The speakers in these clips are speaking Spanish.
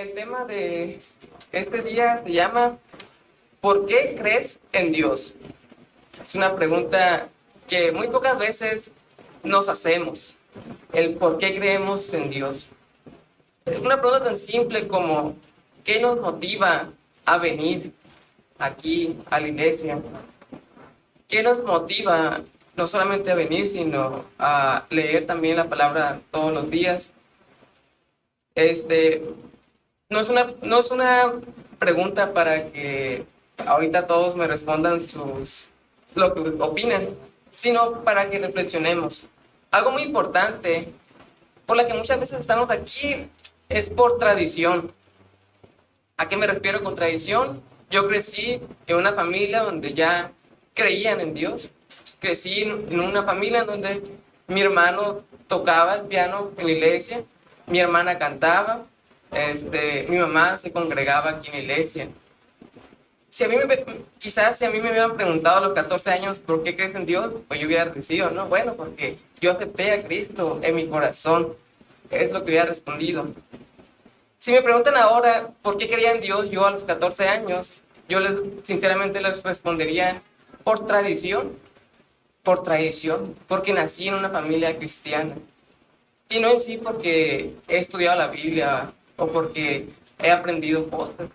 El tema de este día se llama ¿por qué crees en Dios? Es una pregunta que muy pocas veces nos hacemos, el por qué creemos en Dios. Es una pregunta tan simple como ¿qué nos motiva a venir aquí a la iglesia? ¿Qué nos motiva no solamente a venir, sino a leer también la palabra todos los días? Este, no es una pregunta para que ahorita todos me respondan lo que opinan, sino para que reflexionemos. Algo muy importante por la que muchas veces estamos aquí es por tradición. ¿A qué me refiero con tradición? Yo crecí en una familia donde ya creían en Dios. Crecí en una familia donde mi hermano tocaba el piano en la iglesia, mi hermana cantaba, mi mamá se congregaba aquí en la iglesia. Quizás si a mí me hubieran preguntado a los 14 años por qué crees en Dios, pues yo hubiera decidido, no, bueno, porque yo acepté a Cristo en mi corazón. Es lo que hubiera respondido. Si me preguntan ahora por qué creía en Dios yo a los 14 años, sinceramente les respondería por tradición, porque nací en una familia cristiana. Y no en sí porque he estudiado la Biblia o porque he aprendido cosas.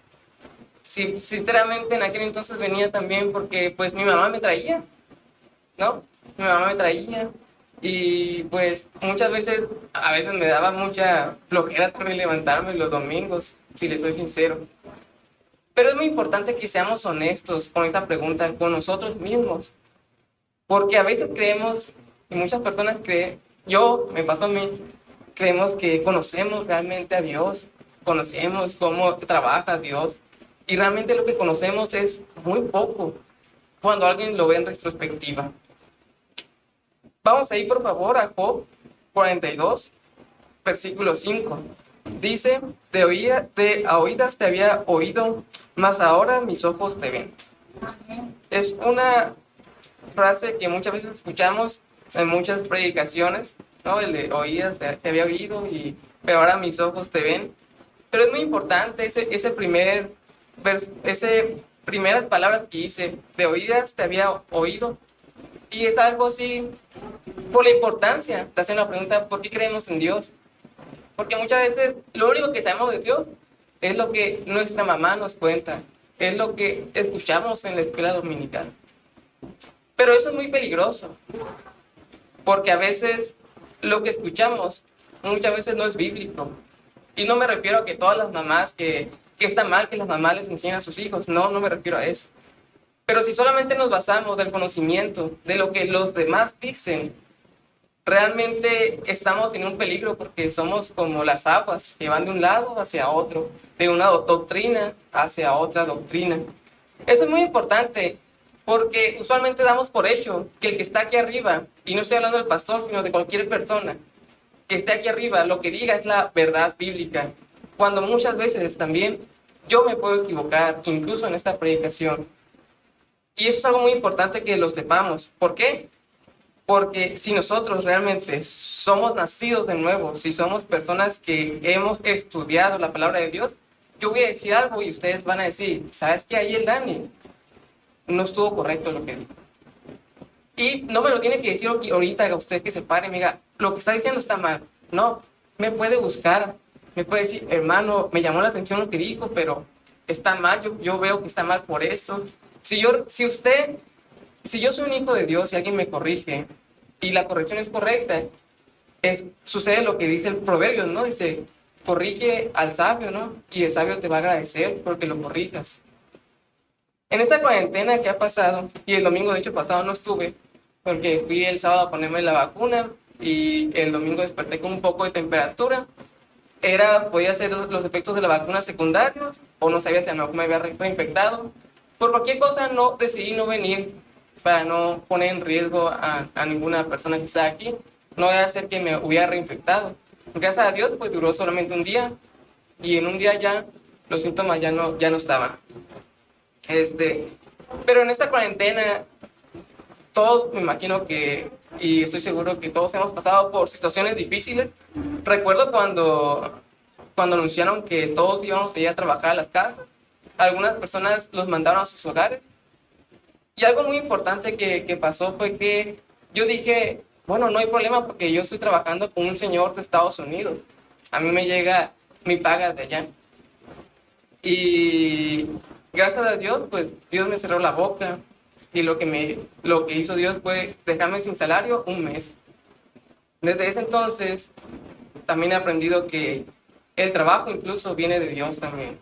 Sí, sinceramente en aquel entonces venía también porque pues mi mamá me traía, ¿no? Mi mamá me traía y pues muchas veces, a veces me daba mucha flojera también levantarme los domingos, si les soy sincero. Pero es muy importante que seamos honestos con esa pregunta, con nosotros mismos, porque a veces creemos, y muchas personas creen, me paso a mí, creemos que conocemos realmente a Dios, conocemos cómo trabaja Dios, y realmente lo que conocemos es muy poco cuando alguien lo ve en retrospectiva. Vamos a ir por favor a Job 42, versículo 5. Dice, a oídas te había oído, mas ahora mis ojos te ven. Es una frase que muchas veces escuchamos en muchas predicaciones, ¿no? El de oídas te había oído, pero ahora mis ojos te ven. Pero es muy importante ese primeras palabras que dice, de oídas te había oído. Y es algo así, por la importancia, te hacen la pregunta, ¿por qué creemos en Dios? Porque muchas veces lo único que sabemos de Dios es lo que nuestra mamá nos cuenta, es lo que escuchamos en la escuela dominical. Pero eso es muy peligroso, porque a veces lo que escuchamos muchas veces no es bíblico. Y no me refiero a que todas las mamás, que está mal que las mamás les enseñen a sus hijos, no me refiero a eso. Pero si solamente nos basamos del conocimiento, de lo que los demás dicen, realmente estamos en un peligro porque somos como las aguas que van de un lado hacia otro, de una doctrina hacia otra doctrina. Eso es muy importante porque usualmente damos por hecho que el que está aquí arriba, y no estoy hablando del pastor, sino de cualquier persona que esté aquí arriba, lo que diga es la verdad bíblica, cuando muchas veces también yo me puedo equivocar, incluso en esta predicación. Y eso es algo muy importante que lo sepamos. ¿Por qué? Porque si nosotros realmente somos nacidos de nuevo, si somos personas que hemos estudiado la palabra de Dios, yo voy a decir algo y ustedes van a decir, ¿sabes qué? Ahí el Dani no estuvo correcto lo que dijo. Y no me lo tiene que decir ahorita a usted que se pare y me diga, lo que está diciendo está mal. No, me puede buscar, me puede decir, hermano, me llamó la atención lo que dijo, pero está mal, yo veo que está mal por eso. Si yo soy un hijo de Dios y alguien me corrige y la corrección es correcta, sucede lo que dice el proverbio, ¿no? Dice, corrige al sabio, ¿no? Y el sabio te va a agradecer porque lo corrijas. En esta cuarentena que ha pasado, y el domingo de hecho pasado no estuve, porque fui el sábado a ponerme la vacuna y el domingo desperté con un poco de temperatura. Podía ser los efectos de la vacuna secundarios, o no sabía si a lo mejor me había reinfectado. Por cualquier cosa decidí no venir para no poner en riesgo a ninguna persona que está aquí. No voy a hacer que me hubiera reinfectado. Gracias a Dios, pues duró solamente un día, y en un día ya los síntomas ya no estaban. Pero en esta cuarentena, todos me imagino y estoy seguro que todos hemos pasado por situaciones difíciles. Recuerdo cuando cuando anunciaron que todos íbamos a ir a trabajar a las casas, algunas personas los mandaron a sus hogares. Y algo muy importante que pasó fue que yo dije, bueno, no hay problema porque yo estoy trabajando con un señor de Estados Unidos. A mí me llega mi paga de allá. Y gracias a Dios, pues Dios me cerró la boca. Y lo que hizo Dios fue dejarme sin salario un mes. Desde ese entonces también he aprendido que el trabajo incluso viene de Dios también.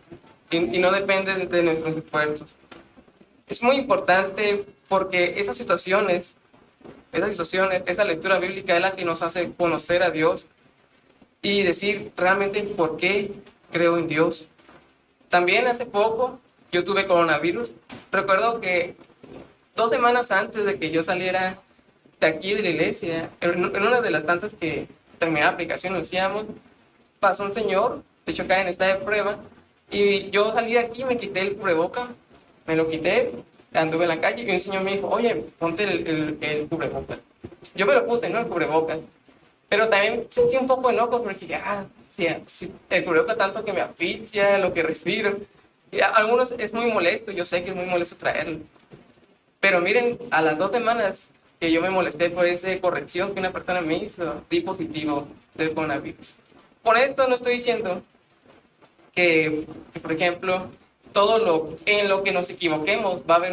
Y no depende de nuestros esfuerzos. Es muy importante porque esa lectura bíblica es la que nos hace conocer a Dios y decir realmente por qué creo en Dios. También hace poco yo tuve coronavirus. Recuerdo que 2 semanas antes de que yo saliera de aquí de la iglesia, en una de las tantas que terminé la aplicación, lo hacíamos, pasó un señor, de hecho acá en esta de prueba, y yo salí de aquí, me quité el cubreboca, me lo quité, anduve en la calle y un señor me dijo, oye, ponte el cubrebocas. Yo me lo puse, ¿no? El cubrebocas. Pero también sentí un poco de enojo porque dije, sí, el cubrebocas tanto que me asfixia, lo que respiro. Y a algunos es muy molesto, yo sé que es muy molesto traerlo. Pero miren, a las 2 semanas que yo me molesté por esa corrección que una persona me hizo, di positivo del coronavirus. Con esto no estoy diciendo que, por ejemplo, en lo que nos equivoquemos va a haber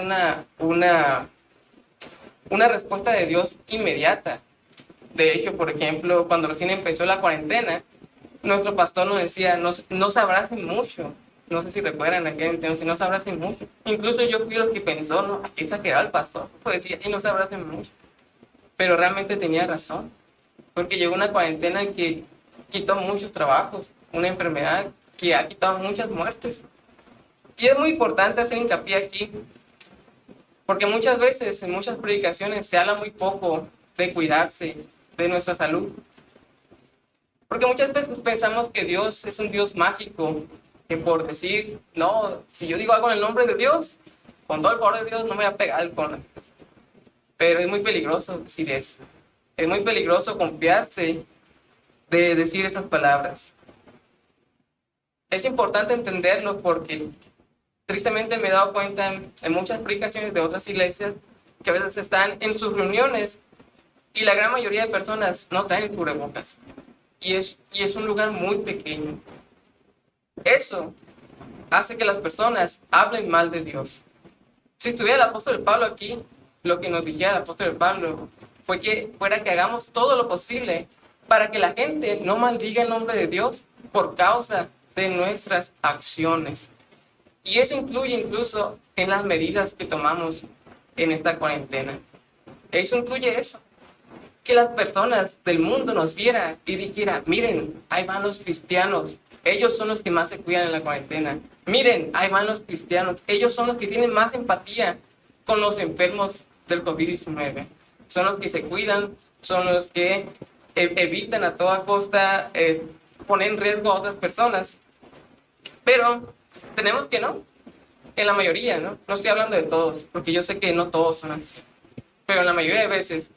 una respuesta de Dios inmediata. De hecho, por ejemplo, cuando recién empezó la cuarentena, nuestro pastor nos decía, no se abracen mucho. No sé si recuerdan aquel entonces, no se abracen mucho. Incluso yo fui los que pensó, ¿no? Aquí exageraba el pastor, pues decía, y no se abracen mucho. Pero realmente tenía razón, porque llegó una cuarentena que quitó muchos trabajos, una enfermedad que ha quitado muchas muertes. Y es muy importante hacer hincapié aquí, porque muchas veces en muchas predicaciones se habla muy poco de cuidarse, de nuestra salud. Porque muchas veces pensamos que Dios es un Dios mágico, que por decir, no, si yo digo algo en el nombre de Dios, con todo el poder de Dios no me va a pegar el coronavirus. Pero es muy peligroso decir eso. Es muy peligroso confiarse de decir esas palabras. Es importante entenderlo porque tristemente me he dado cuenta en muchas predicaciones de otras iglesias que a veces están en sus reuniones y la gran mayoría de personas no traen cubrebocas. Y es un lugar muy pequeño. Eso hace que las personas hablen mal de Dios. Si estuviera el apóstol Pablo aquí, lo que nos dijera el apóstol Pablo fuera que hagamos todo lo posible para que la gente no maldiga el nombre de Dios por causa de nuestras acciones. Y eso incluye incluso en las medidas que tomamos en esta cuarentena. Eso incluye eso. Que las personas del mundo nos vieran y dijeran, miren, ahí van los cristianos. Ellos son los que más se cuidan en la cuarentena. Miren, ahí van los cristianos. Ellos son los que tienen más empatía con los enfermos del COVID-19. Son los que se cuidan, son los que evitan a toda costa poner en riesgo a otras personas. Pero tenemos que no, en la mayoría, ¿no? No estoy hablando de todos, porque yo sé que no todos son así. Pero en la mayoría de veces,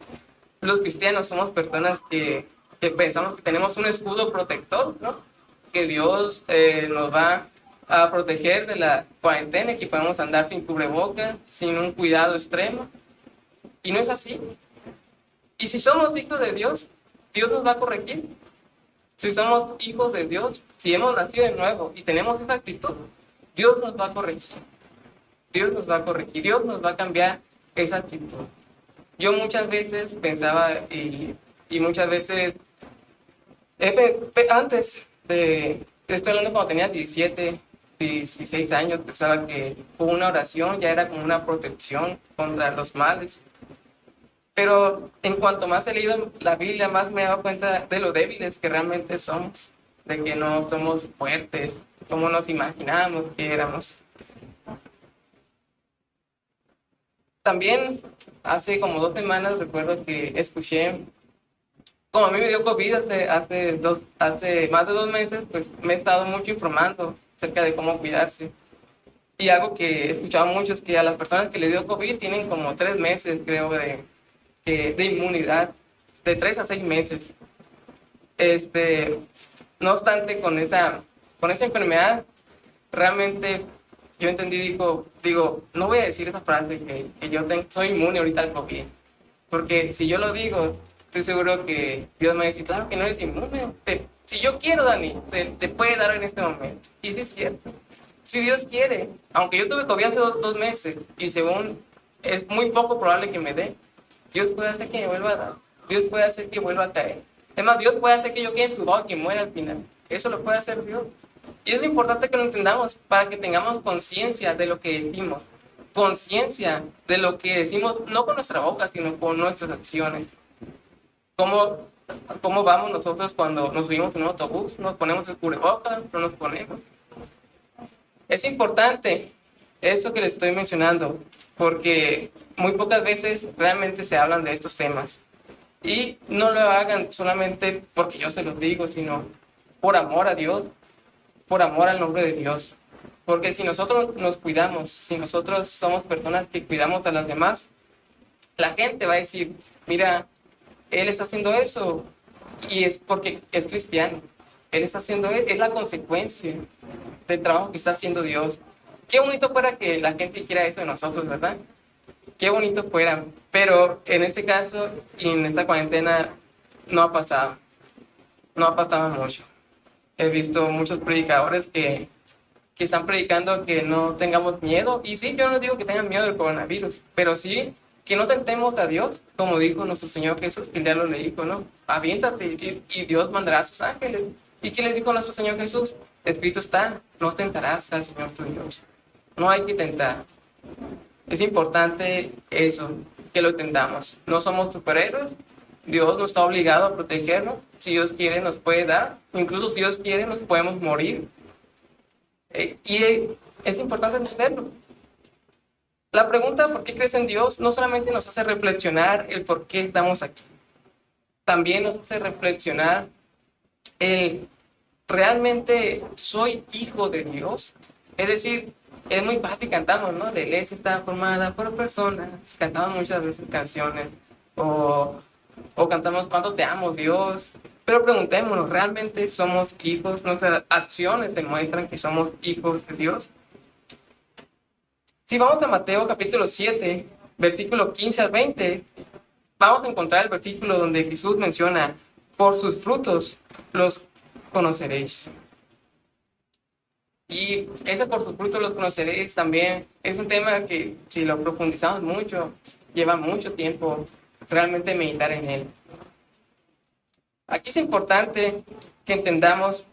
los cristianos somos personas que pensamos que tenemos un escudo protector, ¿no? Que Dios nos va a proteger de la cuarentena y que podemos andar sin cubrebocas, sin un cuidado extremo. Y no es así. Y si somos hijos de Dios, Dios nos va a corregir. Si somos hijos de Dios, si hemos nacido de nuevo y tenemos esa actitud, Dios nos va a corregir. Dios nos va a corregir. Dios nos va a cambiar esa actitud. Yo muchas veces pensaba y muchas veces, antes estoy hablando cuando tenía 17, 16 años, pensaba que una oración ya era como una protección contra los males. Pero en cuanto más he leído la Biblia, más me he dado cuenta de lo débiles que realmente somos, de que no somos fuertes como nos imaginábamos que éramos. También hace como 2 semanas recuerdo que escuché, como a mí me dio COVID hace más de 2 meses, pues me he estado mucho informando acerca de cómo cuidarse. Y algo que he escuchado mucho es que a las personas que le dio COVID tienen como 3 meses, creo, de inmunidad, de 3 a 6 meses. No obstante, con esa con esa enfermedad, realmente yo entendí, digo, no voy a decir esa frase que yo soy inmune ahorita al COVID, porque si yo lo digo, estoy seguro que Dios me va a decir, claro que no eres inmune, si yo quiero, Dani, te puede dar en este momento. Y sí es cierto. Si Dios quiere, aunque yo tuve COVID hace 2 meses y según es muy poco probable que me dé, Dios puede hacer que me vuelva a dar. Dios puede hacer que vuelva a caer. Es más, Dios puede hacer que yo quede entubado y que muera al final. Eso lo puede hacer Dios. Y es importante que lo entendamos para que tengamos conciencia de lo que decimos. Conciencia de lo que decimos, no con nuestra boca, sino con nuestras acciones. ¿Cómo, cómo vamos nosotros cuando nos subimos en un autobús? ¿Nos ponemos el cubrebocas? ¿No nos ponemos? Es importante esto que les estoy mencionando, porque muy pocas veces realmente se hablan de estos temas. Y no lo hagan solamente porque yo se los digo, sino por amor a Dios, por amor al nombre de Dios. Porque si nosotros nos cuidamos, si nosotros somos personas que cuidamos a las demás, la gente va a decir, mira, él está haciendo eso y es porque es cristiano. Él está haciendo, es la consecuencia del trabajo que está haciendo Dios. Qué bonito fuera que la gente dijera eso de nosotros, ¿verdad? Qué bonito fuera. Pero en este caso y en esta cuarentena no ha pasado. No ha pasado mucho. He visto muchos predicadores que están predicando que no tengamos miedo. Y sí, yo no digo que tengan miedo del coronavirus, pero sí que no tentemos a Dios, como dijo nuestro Señor Jesús, que ya lo le dijo, ¿no? Aviéntate y Dios mandará a sus ángeles. ¿Y qué le dijo nuestro Señor Jesús? Escrito está, no tentarás al Señor tu Dios. No hay que tentar. Es importante eso, que lo tentamos. No somos superhéroes. Dios no está obligado a protegernos. Si Dios quiere, nos puede dar. Incluso si Dios quiere, nos podemos morir. Y es importante entenderlo. La pregunta ¿por qué crees en Dios? No solamente nos hace reflexionar el por qué estamos aquí. También nos hace reflexionar el ¿realmente soy hijo de Dios? Es decir, es muy fácil, cantamos, ¿no? La iglesia está formada por personas. Cantamos muchas veces canciones. O cantamos ¿cuánto te amo, Dios? Pero preguntémonos, ¿realmente somos hijos? ¿Nuestras acciones demuestran que somos hijos de Dios? Si vamos a Mateo capítulo 7, versículo 15 al 20, vamos a encontrar el versículo donde Jesús menciona, por sus frutos los conoceréis. Y ese por sus frutos los conoceréis también es un tema que si lo profundizamos mucho, lleva mucho tiempo realmente meditar en él. Aquí es importante que entendamos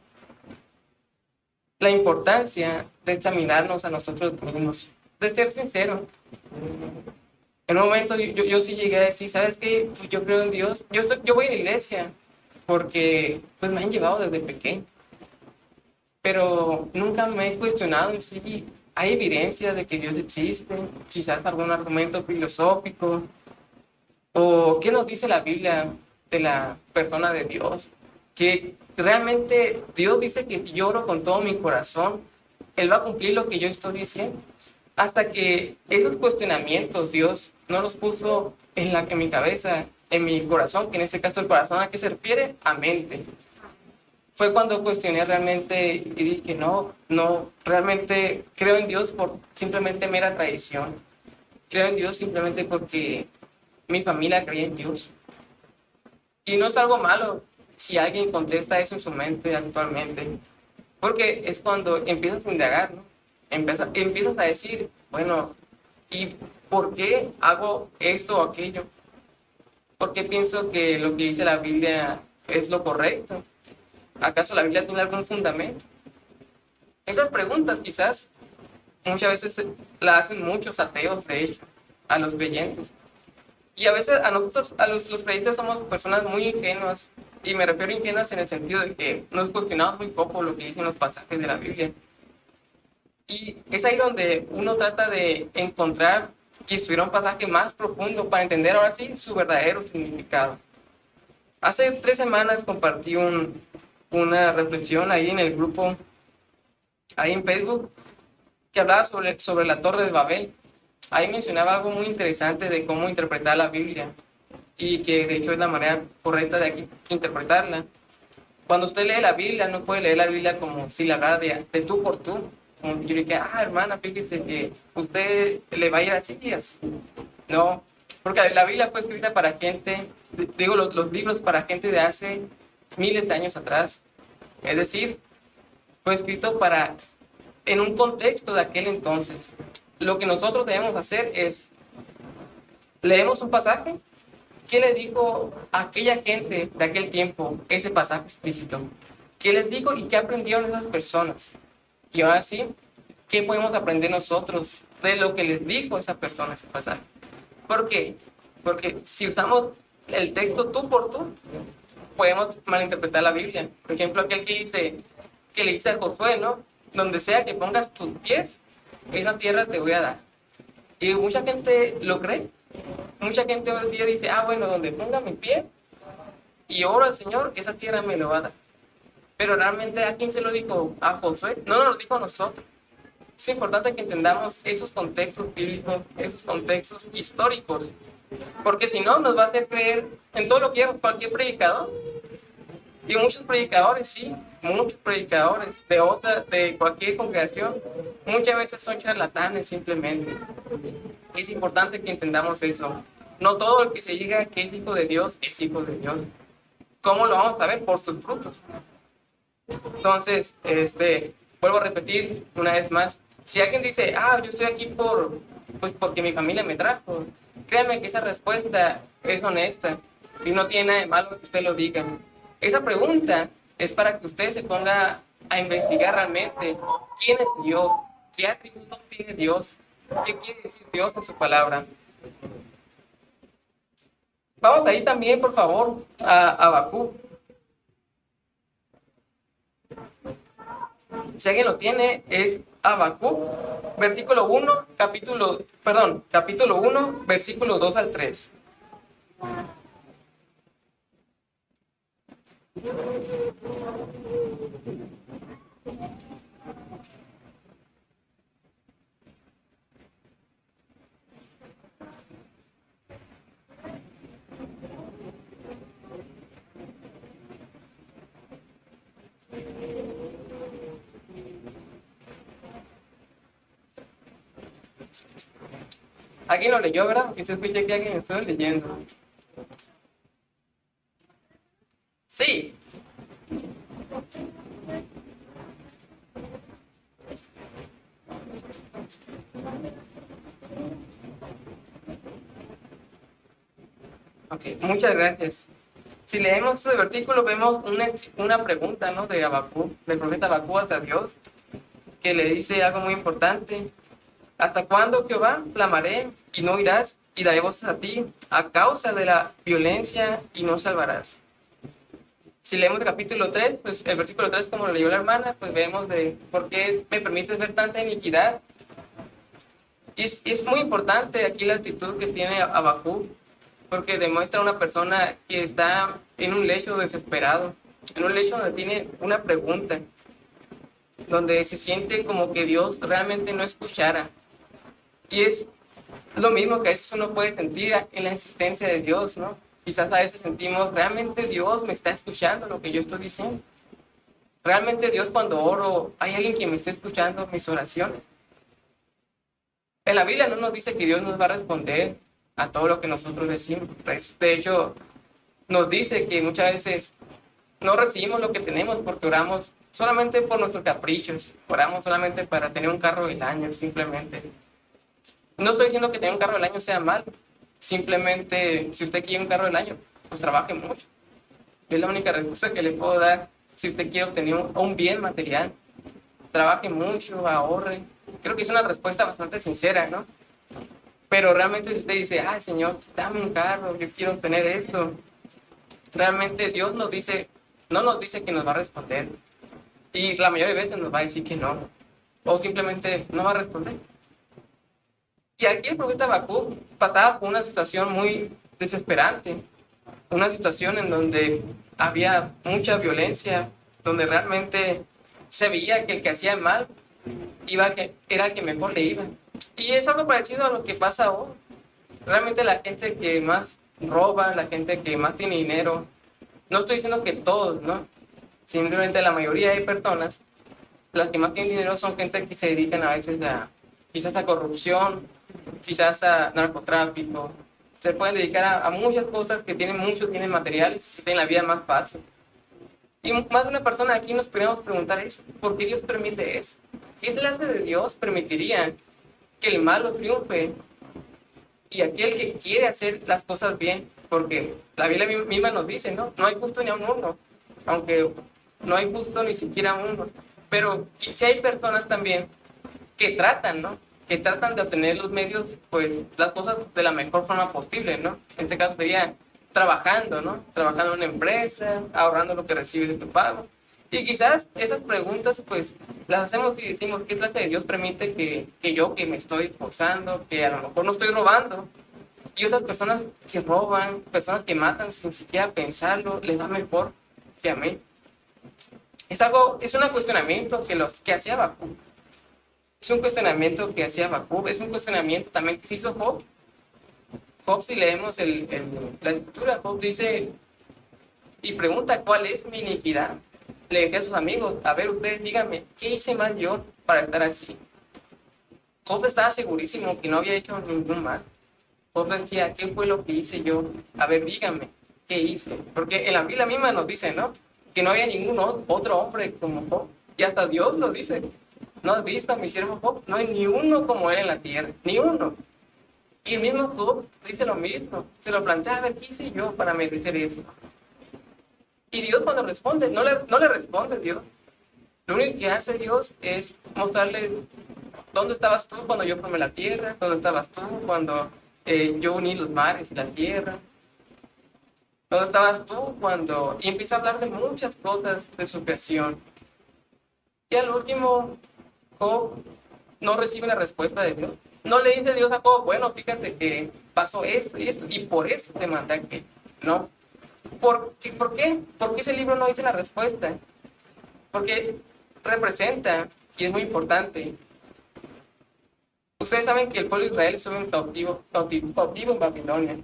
la importancia de examinarnos a nosotros mismos, de ser sincero. En un momento yo sí llegué a decir, ¿sabes qué? Pues yo creo en Dios. Yo voy a la iglesia porque pues me han llevado desde pequeño. Pero nunca me he cuestionado si hay evidencia de que Dios existe, quizás algún argumento filosófico, o qué nos dice la Biblia de la persona de Dios, que realmente Dios dice que si yo oro con todo mi corazón, Él va a cumplir lo que yo estoy diciendo. Hasta que esos cuestionamientos Dios no los puso en mi cabeza, en mi corazón, que en este caso el corazón a qué se refiere, a mente. Fue cuando cuestioné realmente y dije, no, realmente creo en Dios por simplemente mera tradición. Creo en Dios simplemente porque mi familia creía en Dios. Y no es algo malo si alguien contesta eso en su mente actualmente, porque es cuando empiezas a indagar, ¿no? Empiezas a decir, bueno, ¿y por qué hago esto o aquello? ¿Por qué pienso que lo que dice la Biblia es lo correcto? ¿Acaso la Biblia tiene algún fundamento? Esas preguntas quizás muchas veces las hacen muchos ateos, de hecho, a los creyentes. Y a veces a nosotros, los creyentes, somos personas muy ingenuas. Y me refiero a ingenuas en el sentido de que nos cuestionamos muy poco lo que dicen los pasajes de la Biblia. Y es ahí donde uno trata de encontrar que estuviera un pasaje más profundo para entender ahora sí su verdadero significado. Hace 3 semanas compartí una reflexión ahí en el grupo, ahí en Facebook, que hablaba sobre la Torre de Babel. Ahí mencionaba algo muy interesante de cómo interpretar la Biblia y que de hecho es la manera correcta de interpretarla. Cuando usted lee la Biblia, no puede leer la Biblia como si la hablara de tú por tú. Como yo le dije, hermana, fíjese que usted le va a ir así y así. No, porque la Biblia fue escrita para gente, digo, los libros para gente de hace miles de años atrás. Es decir, fue escrito en un contexto de aquel entonces. Lo que nosotros debemos hacer es, leemos un pasaje. ¿Qué le dijo a aquella gente de aquel tiempo ese pasaje explícito? ¿Qué les dijo y qué aprendieron esas personas? Y ahora sí, ¿qué podemos aprender nosotros de lo que les dijo esa persona ese pasaje? ¿Por qué? Porque si usamos el texto tú por tú, podemos malinterpretar la Biblia. Por ejemplo, aquel que le dice a Josué, ¿no? Donde sea que pongas tus pies, esa tierra te voy a dar. Y mucha gente lo cree. Mucha gente hoy en día dice, bueno, donde ponga mi pie y oro al Señor, esa tierra me lo va a dar. Pero realmente, ¿a quién se lo dijo? ¿A Josué? No nos lo dijo a nosotros. Es importante que entendamos esos contextos bíblicos, esos contextos históricos, porque si no, nos va a hacer creer en todo lo que haga cualquier predicador. Y muchos predicadores, sí, muchos predicadores de cualquier congregación, muchas veces son charlatanes simplemente. Es importante que entendamos eso. No todo el que se diga que es hijo de Dios es hijo de Dios. ¿Cómo lo vamos a ver? Por sus frutos. Entonces, vuelvo a repetir una vez más. Si alguien dice, yo estoy aquí porque mi familia me trajo, créame que esa respuesta es honesta y no tiene nada de malo que usted lo diga. Esa pregunta es para que usted se ponga a investigar realmente quién es Dios, qué atributos tiene Dios, qué quiere decir Dios en su palabra. Vamos ahí también, por favor, a Habacuc. Si alguien lo tiene, es Habacuc, capítulo 1, versículo 2 al 3. ¿Alguien lo leyó, verdad? Porque se escucha que alguien estuvo leyendo. Sí. Ok, muchas gracias. Si leemos este versículo, vemos una pregunta, ¿no? De Habacuc, del profeta Habacuc hacia Dios, que le dice algo muy importante. ¿Hasta cuándo, Jehová, clamaré y no oirás, y daré voces a ti a causa de la violencia y no salvarás? Si leemos el capítulo 3, pues el versículo 3, como lo leyó la hermana, pues vemos de por qué me permites ver tanta iniquidad. Y es muy importante aquí la actitud que tiene Habacuc, porque demuestra una persona que está en un lecho desesperado, en un lecho donde tiene una pregunta, donde se siente como que Dios realmente no escuchara. Y es lo mismo que a veces uno puede sentir en la existencia de Dios, ¿no? Quizás a veces sentimos, realmente Dios me está escuchando lo que yo estoy diciendo. Realmente Dios, cuando oro, hay alguien que me está escuchando mis oraciones. En la Biblia no nos dice que Dios nos va a responder a todo lo que nosotros decimos. De hecho, nos dice que muchas veces no recibimos lo que tenemos porque oramos solamente por nuestros caprichos. Oramos solamente para tener un carro del año, simplemente. No estoy diciendo que tener un carro del año sea mal. Simplemente, si usted quiere un carro del año, pues trabaje mucho. Es la única respuesta que le puedo dar si usted quiere obtener un bien material. Trabaje mucho, ahorre. Creo que es una respuesta bastante sincera, ¿no? Pero realmente si usted dice, Señor, dame un carro, yo quiero obtener esto. Realmente Dios no nos dice que nos va a responder. Y la mayoría de veces nos va a decir que no. O simplemente no va a responder. Y aquí el profeta Habacuc pasaba por una situación muy desesperante. Una situación en donde había mucha violencia, donde realmente se veía que el que hacía el mal era el que mejor le iba. Y es algo parecido a lo que pasa hoy. Realmente la gente que más roba, la gente que más tiene dinero, no estoy diciendo que todos, ¿no? Simplemente la mayoría de personas, las que más tienen dinero son gente que se dedican a veces a, quizás a corrupción, quizás a narcotráfico. Se pueden dedicar a muchas cosas que tienen mucho, tienen materiales, que tienen la vida más fácil. Y más de una persona aquí nos podríamos preguntar eso, ¿por qué Dios permite eso? ¿Qué clase de Dios permitiría que el malo triunfe y aquel que quiere hacer las cosas bien? Porque la Biblia misma nos dice, ¿no? No hay justo ni a uno, aunque no hay justo ni siquiera uno. Pero si hay personas también que tratan, ¿no? Que tratan de obtener los medios, pues, las cosas de la mejor forma posible, ¿no? En este caso sería trabajando, ¿no? Trabajando en una empresa, ahorrando lo que recibes de tu pago. Y quizás esas preguntas, pues, las hacemos y decimos, ¿qué clase de Dios permite que yo, que me estoy esforzando, que a lo mejor no estoy robando, y otras personas que roban, personas que matan sin siquiera pensarlo, les va mejor que a mí? Es un cuestionamiento que hacía Habacuc. Es un cuestionamiento que hacía Habacuc, es un cuestionamiento también que se hizo Job. Job, si leemos la escritura, Job dice y pregunta, ¿cuál es mi iniquidad? Le decía a sus amigos, a ver, ustedes díganme, ¿qué hice mal yo para estar así? Job estaba segurísimo que no había hecho ningún mal. Job decía, ¿qué fue lo que hice yo? A ver, díganme, ¿qué hice? Porque en la Biblia misma nos dice, ¿no? Que no había ningún otro hombre como Job. Y hasta Dios lo dice. ¿No has visto a mi siervo Job? No hay ni uno como él en la tierra, ni uno. Y el mismo Job dice lo mismo. Se lo plantea, a ver, ¿qué hice yo para merecer eso? Y Dios cuando responde, no le responde Dios. Lo único que hace Dios es mostrarle dónde estabas tú cuando yo formé la tierra, dónde estabas tú cuando yo uní los mares y la tierra, dónde estabas tú cuando... Y empieza a hablar de muchas cosas de su creación. Y al último, Job no recibe una respuesta de Dios. No le dice Dios a Job, bueno, fíjate que pasó esto, y por eso te mandé aquí. No. ¿Por qué? ¿Por qué ese libro no dice la respuesta? Porque representa, y es muy importante, ustedes saben que el pueblo de Israel estuvo en cautivo en Babilonia.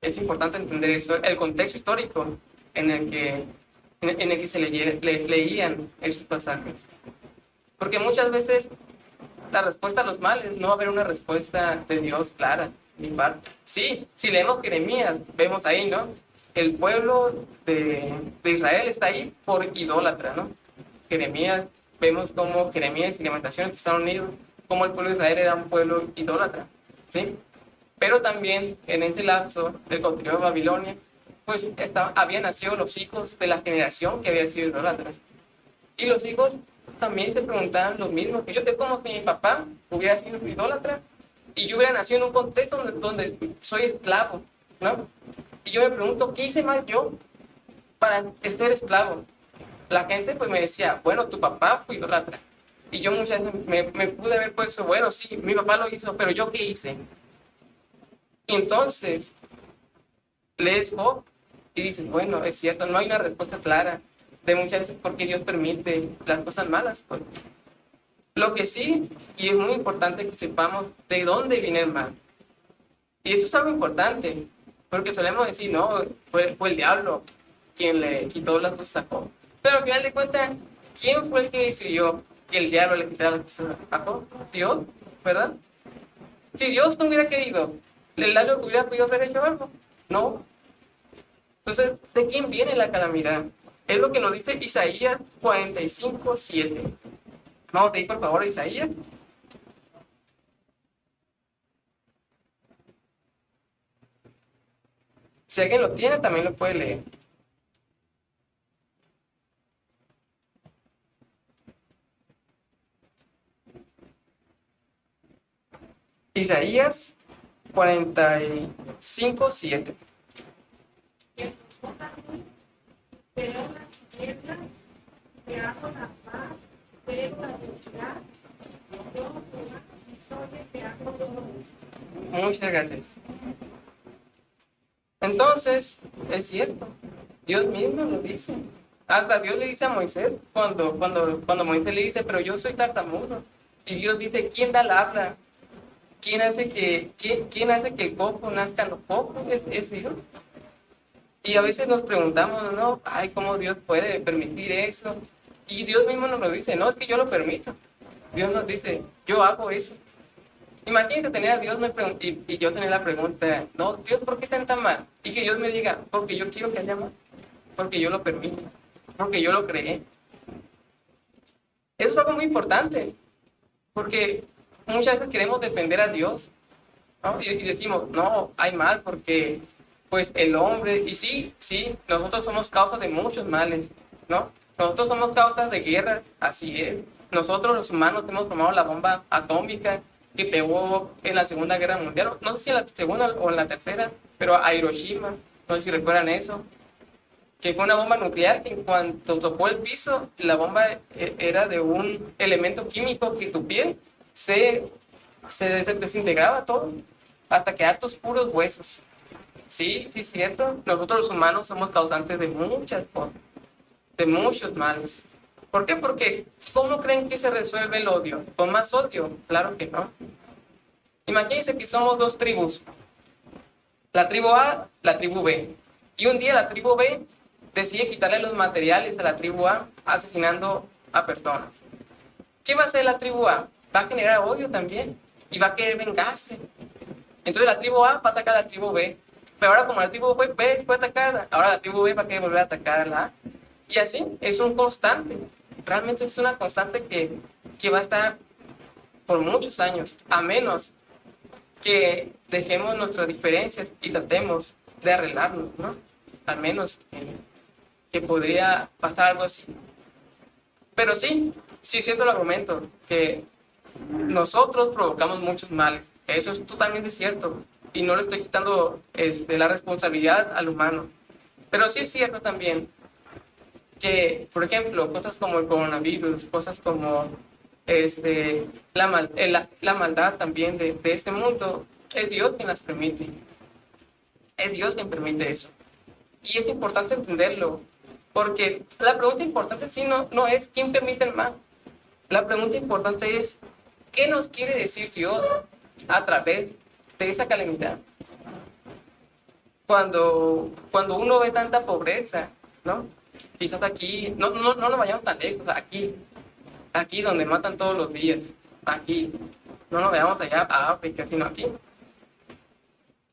Es importante entender eso, el contexto histórico en el que se leían esos pasajes. Porque muchas veces la respuesta a los males no va a haber una respuesta de Dios clara, ni parte. Sí, si leemos Jeremías, vemos ahí, ¿no? El pueblo de Israel está ahí por idólatra, ¿no? Jeremías, vemos como Jeremías y Lamentaciones que están unidos, como el pueblo de Israel era un pueblo idólatra, ¿sí? Pero también en ese lapso del cautiverio de Babilonia, pues habían nacido los hijos de la generación que había sido idólatra. Y los hijos también se preguntaban lo mismo que yo. Es como si mi papá hubiera sido idólatra y yo hubiera nacido en un contexto donde soy esclavo, ¿no? Y yo me pregunto, ¿qué hice mal yo para ser esclavo? La gente pues me decía, bueno, tu papá fue idólatra. Y yo muchas veces me pude haber puesto, bueno, sí, mi papá lo hizo, pero ¿yo qué hice? Y entonces lees Job y dices, bueno, es cierto, no hay una respuesta clara de muchas veces por qué Dios permite las cosas malas. Pues. Lo que sí, y es muy importante que sepamos de dónde viene el mal. Y eso es algo importante, porque solemos decir, no, fue el diablo quien le quitó las cosas a Job. Pero al final de cuentas, ¿quién fue el que decidió que el diablo le quitara las cosas a Job? Dios, ¿verdad? Si Dios no hubiera querido, ¿el diablo hubiera podido haber hecho algo? No. Entonces, ¿de quién viene la calamidad? Es lo que nos dice Isaías 45:7. Vamos a ir por favor a Isaías. Si alguien lo tiene, también lo puede leer. Isaías 45:7. Muchas gracias. Entonces, es cierto, Dios mismo lo dice. Hasta Dios le dice a Moisés, cuando Moisés le dice, pero yo soy tartamudo. Y Dios dice, ¿quién da el habla? ¿Quién hace que el coco nazca en los cocos? Es Dios. Y a veces nos preguntamos, ¿no? Ay, ¿cómo Dios puede permitir eso? Y Dios mismo nos lo dice, no, es que yo lo permito. Dios nos dice, yo hago eso. Imagínate tener a Dios y yo tener la pregunta, no, Dios, ¿por qué tan mal? Y que Dios me diga, porque yo quiero que haya mal, porque yo lo permito, porque yo lo creé. Eso es algo muy importante, porque muchas veces queremos defender a Dios, ¿no? Y decimos, no, hay mal porque, pues, el hombre, y sí, sí, nosotros somos causa de muchos males, ¿no? Nosotros somos causa de guerras, así es. Nosotros los humanos hemos formado la bomba atómica que pegó en la Segunda Guerra Mundial, no sé si en la Segunda o en la Tercera, pero a Hiroshima, no sé si recuerdan eso, que fue una bomba nuclear que en cuanto tocó el piso, la bomba era de un elemento químico que tu piel se desintegraba todo, hasta quedar tus puros huesos. Sí, sí, cierto. Nosotros los humanos somos causantes de muchas cosas, de muchos males. ¿Por qué? Porque, ¿cómo creen que se resuelve el odio? ¿Con más odio? Claro que no. Imagínense que somos dos tribus, la tribu A, la tribu B. Y un día la tribu B decide quitarle los materiales a la tribu A, asesinando a personas. ¿Qué va a hacer la tribu A? Va a generar odio también y va a querer vengarse. Entonces la tribu A va a atacar a la tribu B. Pero ahora como la tribu B fue atacada, ahora la tribu B va a querer volver a atacar a la A. Y así es un constante. Realmente es una constante que va a estar por muchos años, a menos que dejemos nuestras diferencias y tratemos de arreglarnos, ¿no? Al menos que podría pasar algo así. Pero sí, sí siento el argumento que nosotros provocamos muchos males. Eso es totalmente cierto. Y no le estoy quitando la responsabilidad al humano. Pero sí es cierto también que, por ejemplo, cosas como el coronavirus, cosas como la maldad también de este mundo, es Dios quien las permite. Es Dios quien permite eso. Y es importante entenderlo, porque la pregunta importante sí no es quién permite el mal. La pregunta importante es, ¿qué nos quiere decir Dios a través de esa calamidad? Cuando uno ve tanta pobreza, ¿no? Quizás aquí, no nos vayamos tan lejos, aquí donde matan todos los días, aquí, no nos vayamos allá a África, sino aquí.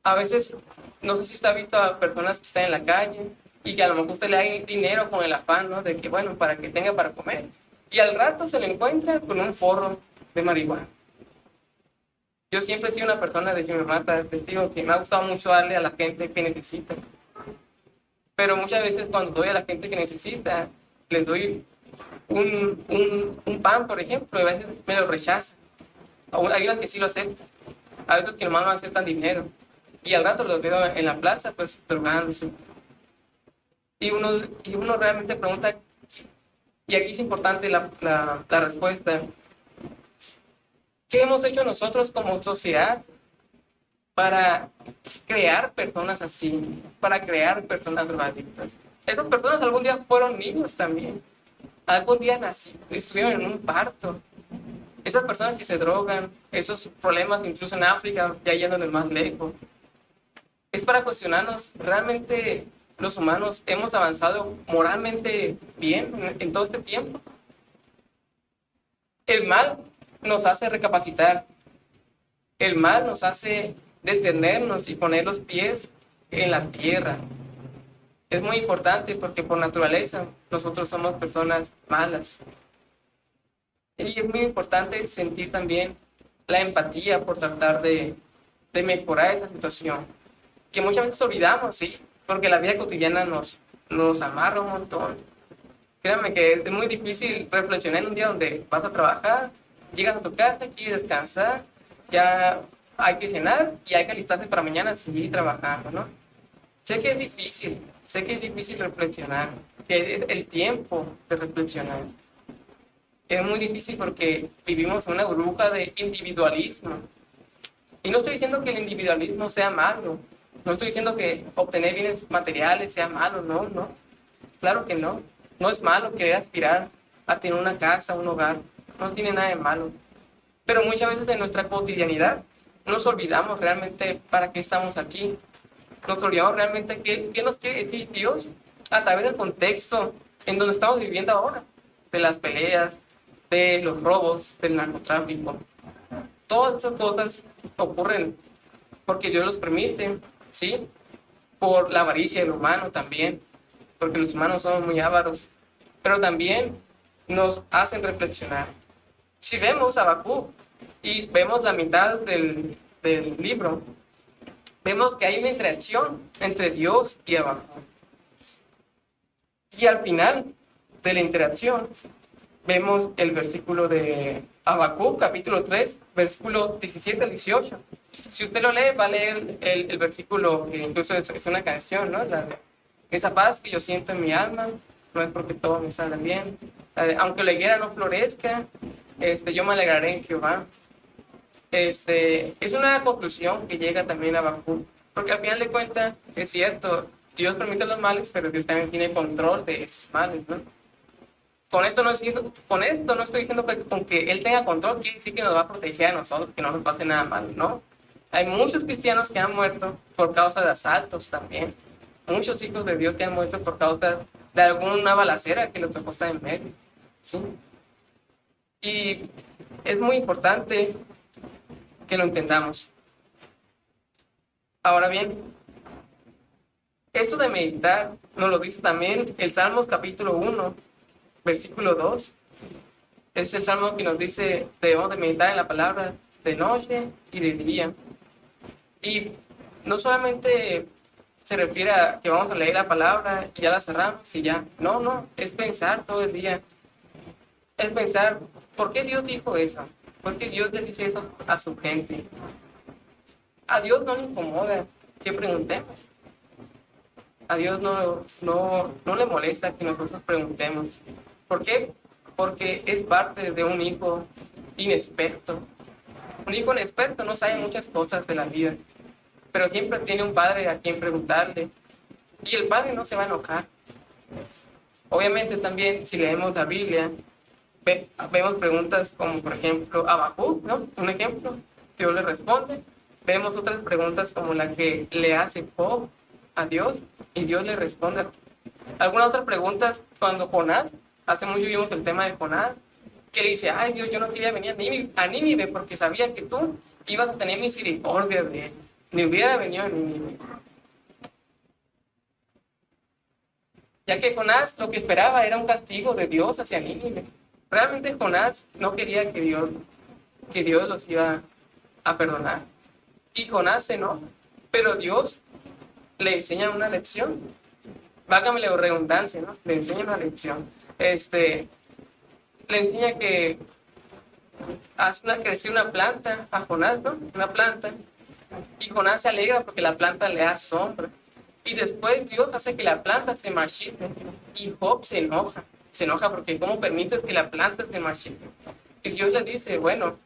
A veces, no sé si usted ha visto a personas que están en la calle y que a lo mejor usted le da dinero con el afán, ¿no? De que, bueno, para que tenga para comer. Y al rato se le encuentra con un forro de marihuana. Yo siempre he sido una persona, de hecho mi mamá está testigo, que me ha gustado mucho darle a la gente que necesita. Pero muchas veces cuando doy a la gente que necesita, les doy un pan, por ejemplo, y a veces me lo rechazan. Hay unos que sí lo aceptan, hay otros que nomás no aceptan dinero. Y al rato los veo en la plaza, pues, drogándose. Y uno realmente pregunta, y aquí es importante la respuesta, ¿qué hemos hecho nosotros como sociedad para crear personas así, para crear personas drogadictas? Esas personas algún día fueron niños también, algún día estuvieron en un parto. Esas personas que se drogan, esos problemas incluso en África, ya yéndonos más lejos, es para cuestionarnos, ¿realmente los humanos hemos avanzado moralmente bien en todo este tiempo? El mal nos hace recapacitar, el mal nos hace detenernos y poner los pies en la tierra. Es muy importante porque por naturaleza nosotros somos personas malas. Y es muy importante sentir también la empatía por tratar de mejorar esa situación, que muchas veces olvidamos, sí, porque la vida cotidiana nos amarra un montón. Créanme que es muy difícil reflexionar en un día donde vas a trabajar, llegas a tu casa, quieres descansar, ya hay que cenar y hay que alistarse para mañana seguir trabajando, ¿no? Sé que es difícil reflexionar, que es el tiempo de reflexionar. Es muy difícil porque vivimos en una burbuja de individualismo. Y no estoy diciendo que el individualismo sea malo, no estoy diciendo que obtener bienes materiales sea malo, no, claro que no. No es malo querer aspirar a tener una casa, un hogar, no tiene nada de malo. Pero muchas veces en nuestra cotidianidad nos olvidamos realmente para qué estamos aquí. nos olvidamos realmente qué nos quiere decir Dios a través del contexto en donde estamos viviendo ahora, de las peleas, de los robos, del narcotráfico. Todas esas cosas ocurren porque Dios los permite, ¿sí? Por la avaricia del humano también, porque los humanos somos muy ávaros, pero también nos hacen reflexionar. Si vemos a Habacuc y vemos la mitad del libro, vemos que hay una interacción entre Dios y Habacuc. Y al final de la interacción, vemos el versículo de Habacuc, capítulo 3, versículo 17 al 18. Si usted lo lee, va a leer el versículo que incluso es una canción, ¿no? Esa paz que yo siento en mi alma, no es porque todo me salga bien. Aunque la higuera no florezca, yo me alegraré en Jehová. Es una conclusión que llega también a Habacuc, porque al final de cuentas, es cierto, Dios permite los males, pero Dios también tiene control de esos males, ¿no? Con esto no estoy diciendo que con que Él tenga control quiere decir que nos va a proteger a nosotros, que no nos pase nada mal, ¿no? Hay muchos cristianos que han muerto por causa de asaltos también. Muchos hijos de Dios que han muerto por causa de alguna balacera que les tocó estar en medio, ¿sí? Y es muy importante que lo entendamos. Ahora bien, esto de meditar nos lo dice también el Salmos capítulo 1, versículo 2. Es el salmo que nos dice debemos de meditar en la palabra de noche y de día. Y no solamente se refiere a que vamos a leer la palabra y ya la cerramos y ya. No, es pensar todo el día. Es pensar, ¿por qué Dios dijo eso? ¿Por qué Dios le dice eso a su gente? A Dios no le incomoda que preguntemos. A Dios no le molesta que nosotros preguntemos. ¿Por qué? Porque es parte de un hijo inexperto. Un hijo inexperto no sabe muchas cosas de la vida, pero siempre tiene un padre a quien preguntarle. Y el padre no se va a enojar. Obviamente también, si leemos la Biblia, vemos preguntas como, por ejemplo, Habacuc, ¿no? Un ejemplo, Dios le responde. Vemos otras preguntas como la que le hace Job a Dios y Dios le responde. Algunas otras preguntas cuando Jonás, hace mucho vimos el tema de Jonás, que le dice, ay Dios, yo no quería venir a Nínive porque sabía que tú ibas a tener misericordia de él. Ni hubiera venido a Nínive. Ya que Jonás lo que esperaba era un castigo de Dios hacia Nínive. Realmente Jonás no quería que Dios los iba a perdonar. Y Jonás se enoja, pero Dios le enseña una lección. Válgame la redundancia, ¿no? Le enseña una lección. Le enseña que hace crecer una planta a Jonás, ¿no? Una planta. Y Jonás se alegra porque la planta le da sombra. Y después Dios hace que la planta se marchite. Y Job se enoja. Se enoja porque ¿cómo permites que la planta se marchite? Y Dios le dice, bueno,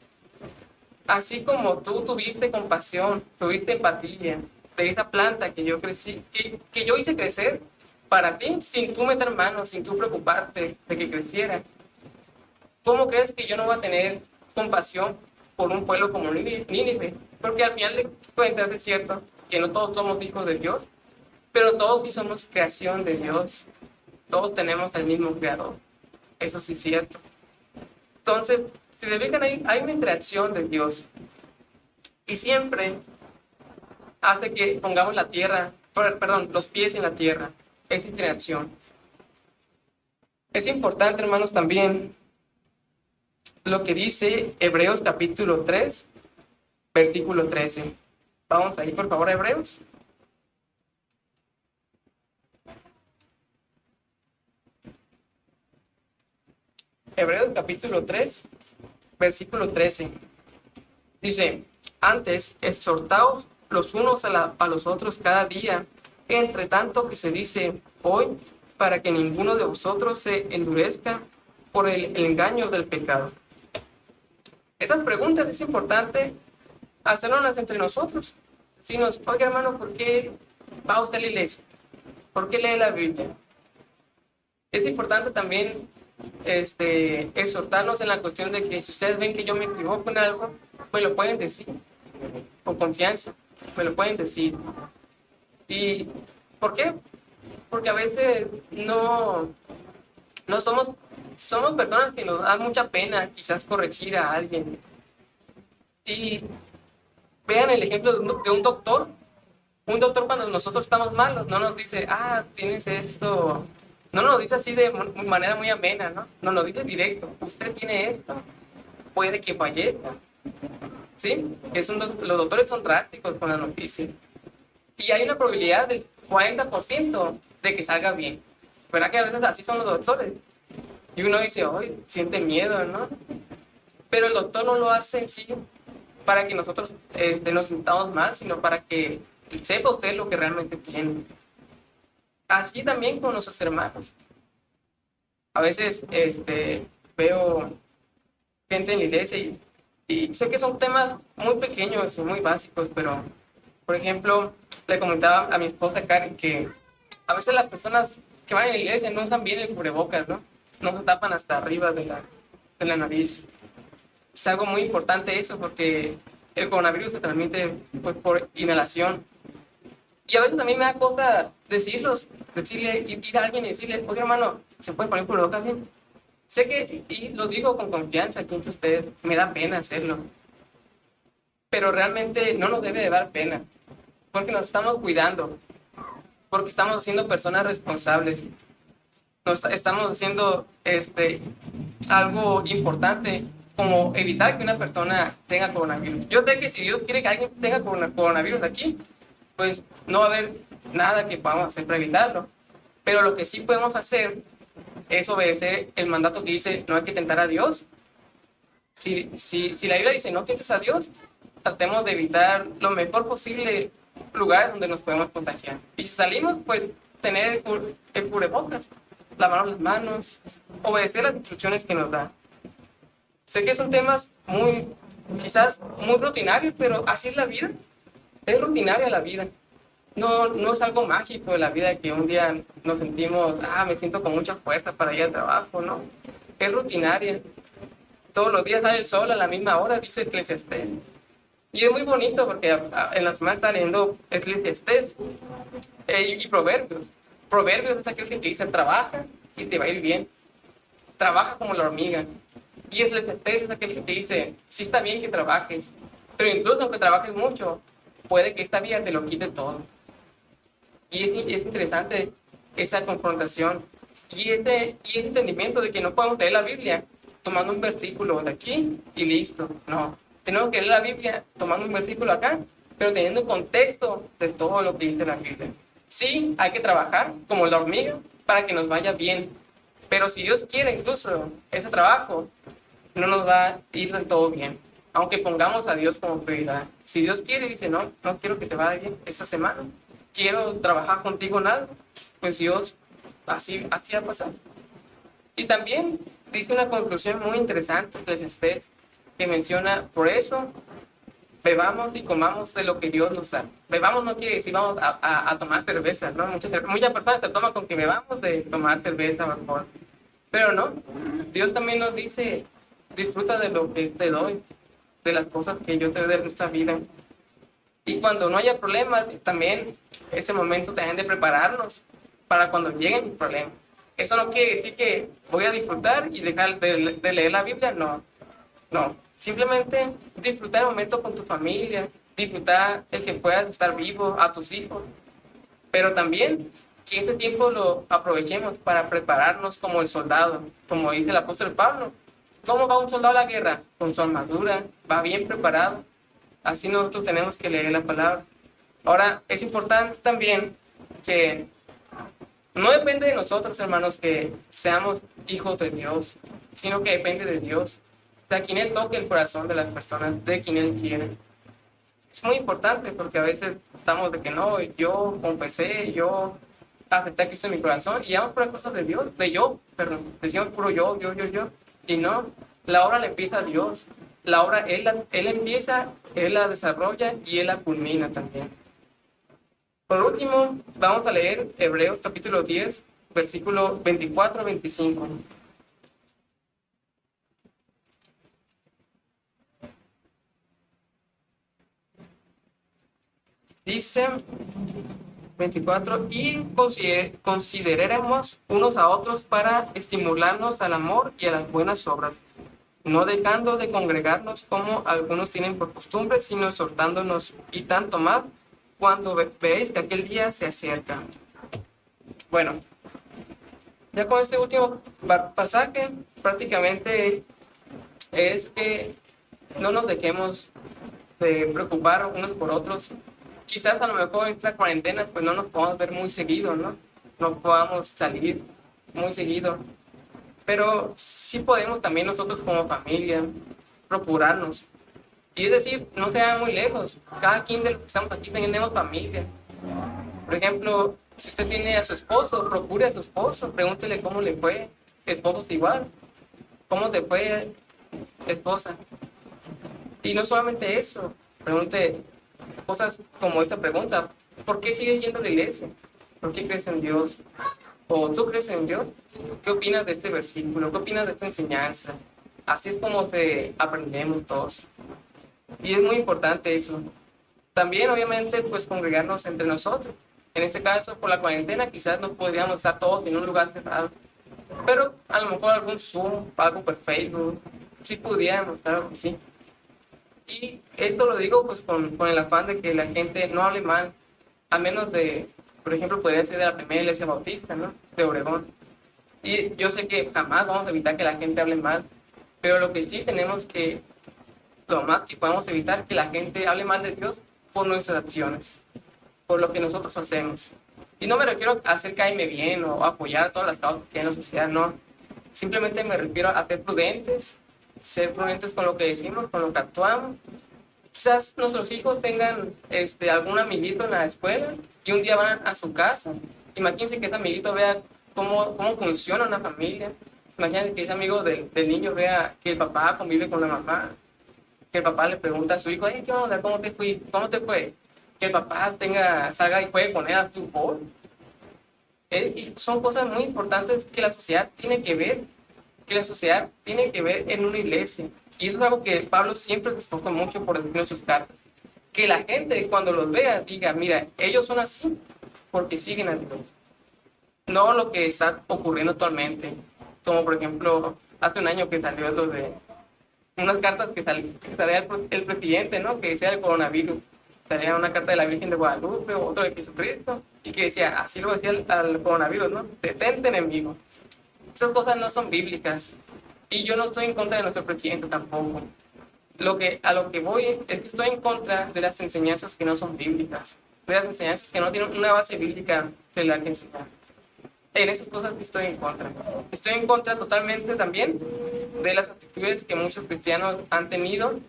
así como tú tuviste compasión, tuviste empatía de esa planta que yo crecí, que yo hice crecer para ti, sin tú meter manos, sin tú preocuparte de que creciera. ¿Cómo crees que yo no voy a tener compasión por un pueblo como Nínive? Porque al final de cuentas es cierto que no todos somos hijos de Dios, pero todos sí somos creación de Dios. Todos tenemos el mismo creador. Eso sí es cierto. Entonces, si se fijan, hay una interacción de Dios. Y siempre hace que pongamos los pies en la tierra. Esa interacción. Es importante, hermanos, también lo que dice Hebreos capítulo 3, versículo 13. Vamos ahí, por favor, a Hebreos. Hebreos capítulo 3, versículo 13. Dice, antes, exhortaos los unos a los otros cada día, entre tanto que se dice hoy, para que ninguno de vosotros se endurezca por el engaño del pecado. Esas preguntas es importante hacerlas entre nosotros. Decirnos, oiga hermano, ¿por qué va usted a la iglesia? ¿Por qué lee la Biblia? Es importante también exhortarnos en la cuestión de que si ustedes ven que yo me equivoco en algo, me lo pueden decir con confianza, me lo pueden decir. ¿Y por qué? Porque a veces no somos personas que nos da mucha pena quizás corregir a alguien. Y vean el ejemplo de un doctor. Un doctor cuando nosotros estamos malos no nos dice, tienes esto. No nos dice así de manera muy amena, ¿no? Nos lo dice directo. Usted tiene esto, puede que fallezca. ¿Sí? Los doctores son drásticos con la noticia. Y hay una probabilidad del 40% de que salga bien. ¿Verdad que a veces así son los doctores? Y uno dice, hoy siente miedo, ¿no? Pero el doctor no lo hace en sí para que nosotros nos sintamos mal, sino para que sepa usted lo que realmente tiene. Así también con nuestros hermanos. A veces veo gente en la iglesia y sé que son temas muy pequeños y muy básicos, pero, por ejemplo, le comentaba a mi esposa Karen que a veces las personas que van en la iglesia no usan bien el cubrebocas, ¿no? No se tapan hasta arriba de la nariz. Es algo muy importante eso porque el coronavirus se transmite pues, por inhalación. Y a veces también me da cosa ir a alguien y decirle, oye hermano, ¿se puede poner cubrebocas bien? Sé que, y lo digo con confianza aquí entre ustedes, me da pena hacerlo, pero realmente no nos debe de dar pena, porque nos estamos cuidando, porque estamos siendo personas responsables, estamos haciendo algo importante como evitar que una persona tenga coronavirus. Yo sé que si Dios quiere que alguien tenga coronavirus aquí, pues no va a haber nada que podamos hacer para evitarlo. Pero lo que sí podemos hacer es obedecer el mandato que dice no hay que tentar a Dios. Si la Biblia dice no tientes a Dios, tratemos de evitar lo mejor posible lugares donde nos podemos contagiar. Y si salimos, pues tener el cubrebocas, lavarnos las manos, obedecer las instrucciones que nos da. Sé que son temas quizás muy rutinarios, pero así es la vida. Es rutinaria la vida. No es algo mágico de la vida que un día nos sentimos, me siento con mucha fuerza para ir al trabajo, ¿no? Es rutinaria. Todos los días sale el sol a la misma hora, dice Eclesiastés. Y es muy bonito porque en la semana está leyendo Eclesiastés y Proverbios. Proverbios es aquel que te dice, trabaja y te va a ir bien. Trabaja como la hormiga. Y Eclesiastés es aquel que te dice, sí está bien que trabajes, pero incluso aunque trabajes mucho, puede que esta vida te lo quite todo. Y es interesante esa confrontación y ese entendimiento de que no podemos leer la Biblia tomando un versículo de aquí y listo. No, tenemos que leer la Biblia tomando un versículo acá, pero teniendo contexto de todo lo que dice la Biblia. Sí, hay que trabajar como la hormiga para que nos vaya bien, pero si Dios quiere incluso ese trabajo, no nos va a ir del todo bien, aunque pongamos a Dios como prioridad. Si Dios quiere, dice, no quiero que te vaya bien esta semana, quiero trabajar contigo en algo, pues Dios así va a pasar. Y también dice una conclusión muy interesante, Eclesiastés, que menciona, por eso, bebamos y comamos de lo que Dios nos da. Bebamos no quiere decir vamos a tomar cerveza, ¿no? Muchas personas se toman con que bebamos de tomar cerveza, mejor. Pero no, Dios también nos dice, disfruta de lo que te doy, de las cosas que yo te doy de nuestra vida. Y cuando no haya problemas, también es el momento también de prepararnos para cuando lleguen los problemas. Eso no quiere decir que voy a disfrutar y dejar de leer la Biblia, no. Simplemente disfrutar el momento con tu familia, disfrutar el que puedas estar vivo, a tus hijos, pero también que ese tiempo lo aprovechemos para prepararnos como el soldado, como dice el apóstol Pablo. ¿Cómo va un soldado a la guerra? Con su armadura, va bien preparado. Así nosotros tenemos que leer la palabra. Ahora, es importante también que no depende de nosotros, hermanos, que seamos hijos de Dios, sino que depende de Dios, de quien Él toque el corazón de las personas, de quien Él quiere. Es muy importante porque a veces estamos de que no, yo confesé, yo acepté a Cristo en mi corazón y llamamos por cosas de Dios, decimos puro yo, y no, la obra la empieza Dios, la obra Él empieza, Él la desarrolla y Él la culmina también. Por último, vamos a leer Hebreos capítulo 10, versículo 24-25. Dice, 24, y consideremos unos a otros para estimularnos al amor y a las buenas obras, no dejando de congregarnos como algunos tienen por costumbre, sino exhortándonos, y tanto más cuando veis que aquel día se acerca. Bueno, ya con este último pasaje, prácticamente es que no nos dejemos de preocupar unos por otros. Quizás a lo mejor en esta cuarentena pues no nos podamos ver muy seguido, ¿no? No podamos salir muy seguido. Pero sí podemos también nosotros como familia procurarnos. Y es decir, no se vayan muy lejos. Cada quien de los que estamos aquí tenemos familia. Por ejemplo, si usted tiene a su esposo, procure a su esposo, pregúntele cómo le fue. Esposos igual. ¿Cómo te fue, esposa? Y no solamente eso, pregunte cosas como esta pregunta: ¿por qué sigues yendo a la iglesia? ¿Por qué crees en Dios? ¿O tú crees en Dios? ¿Qué opinas de este versículo? ¿Qué opinas de esta enseñanza? Así es como aprendemos todos. Y es muy importante eso. También, obviamente, pues congregarnos entre nosotros. En este caso, por la cuarentena, quizás no podríamos estar todos en un lugar cerrado. Pero a lo mejor algún Zoom, algo por Facebook, sí pudiéramos, claro que sí. Y esto lo digo pues con el afán de que la gente no hable mal, a menos de, por ejemplo, podría ser de la primera iglesia bautista, ¿no? De Obregón. Y yo sé que jamás vamos a evitar que la gente hable mal, pero lo que sí tenemos que, lo más que podemos evitar, que la gente hable mal de Dios por nuestras acciones, por lo que nosotros hacemos. Y no me refiero a hacer caerme bien o apoyar a todas las causas que hay en la sociedad, no. Simplemente me refiero a ser prudentes con lo que decimos, con lo que actuamos. Quizás nuestros hijos tengan algún amiguito en la escuela y un día van a su casa. Imagínense que ese amiguito vea cómo funciona una familia. Imagínense que ese amigo del niño vea que el papá convive con la mamá, que el papá le pregunta a su hijo: "Ay, ¿qué onda? ¿Cómo te fue? ¿Cómo te fue?". Que el papá salga y juegue con él al fútbol. Y son cosas muy importantes que la sociedad tiene que ver, en una iglesia. Y eso es algo que Pablo siempre se esforzó mucho por decir en sus cartas. Que la gente cuando los vea diga: mira, ellos son así porque siguen a Dios. No lo que está ocurriendo actualmente. Como por ejemplo, hace un año que salió lo de unas cartas que salía el presidente, ¿no? Que decía el coronavirus. Salía una carta de la Virgen de Guadalupe, otro de Jesucristo, y que decía, así lo decía al coronavirus, ¿no: detente, enemigo. Esas cosas no son bíblicas. Y yo no estoy en contra de nuestro presidente tampoco. A lo que voy es que estoy en contra de las enseñanzas que no son bíblicas, de las enseñanzas que no tienen una base bíblica de la que enseñar. En esas cosas estoy en contra. Estoy en contra totalmente también de las actitudes que muchos cristianos han tenido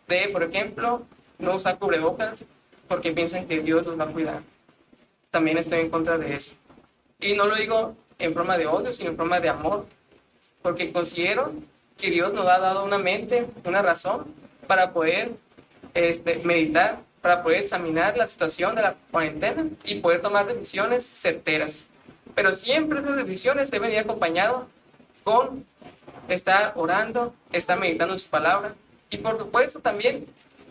de, por ejemplo, no usar cubrebocas porque piensan que Dios los va a cuidar. También estoy en contra de eso. Y no lo digo en forma de odio, sino en forma de amor, porque considero que Dios nos ha dado una mente, una razón para poder meditar, para poder examinar la situación de la cuarentena y poder tomar decisiones certeras. Pero siempre esas decisiones deben ir acompañadas con estar orando, estar meditando en su palabra y por supuesto también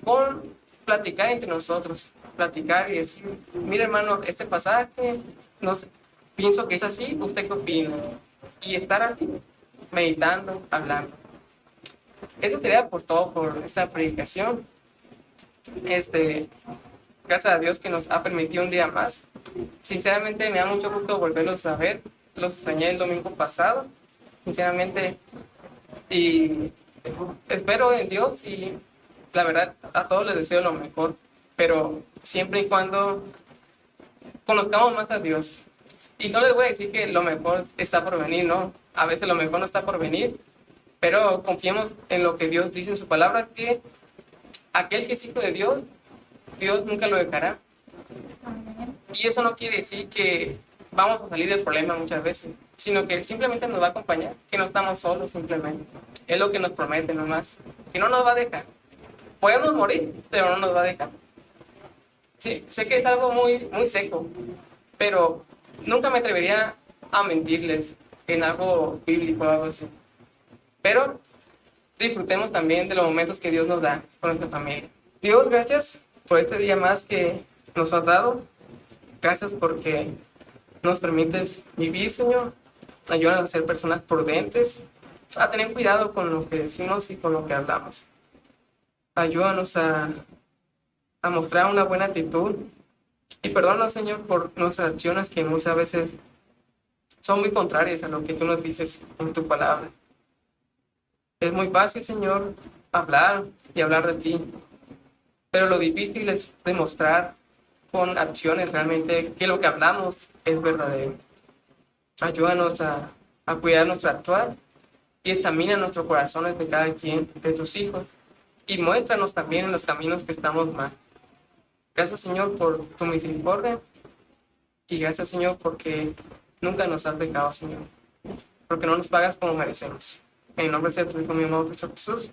con platicar entre nosotros, platicar y decir: mira, hermano, este pasaje, pienso que es así, ¿usted qué opina? Y estar así, meditando, hablando. Eso sería por todo por esta predicación. Gracias a Dios que nos ha permitido un día más. Sinceramente me da mucho gusto volverlos a ver. Los extrañé el domingo pasado, sinceramente, y espero en Dios, y la verdad a todos les deseo lo mejor, pero siempre y cuando conozcamos más a Dios. Y no les voy a decir que lo mejor está por venir, ¿no? A veces lo mejor no está por venir, pero confiemos en lo que Dios dice en su palabra, que aquel que es hijo de Dios, Dios nunca lo dejará. Y eso no quiere decir que vamos a salir del problema muchas veces, sino que simplemente nos va a acompañar, que no estamos solos simplemente. Es lo que nos promete nomás, que no nos va a dejar. Podemos morir, pero no nos va a dejar. Sí, sé que es algo muy, muy seco, pero nunca me atrevería a mentirles en algo bíblico o algo así. Pero disfrutemos también de los momentos que Dios nos da con nuestra familia. Dios, gracias por este día más que nos has dado. Gracias porque nos permites vivir, Señor. Ayúdanos a ser personas prudentes, a tener cuidado con lo que decimos y con lo que hablamos. Ayúdanos a mostrar una buena actitud. Y perdónanos, Señor, por nuestras acciones que muchas veces son muy contrarias a lo que tú nos dices en tu palabra. Es muy fácil, Señor, hablar y hablar de ti, pero lo difícil es demostrar con acciones realmente que lo que hablamos es verdadero. Ayúdanos a cuidar nuestro actuar y examina nuestros corazones de cada quien, de tus hijos, y muéstranos también en los caminos que estamos mal. Gracias, Señor, por tu misericordia, y gracias, Señor, porque nunca nos has dejado, Señor, porque no nos pagas como merecemos. En el nombre de tu Hijo, mi amado Cristo Jesús.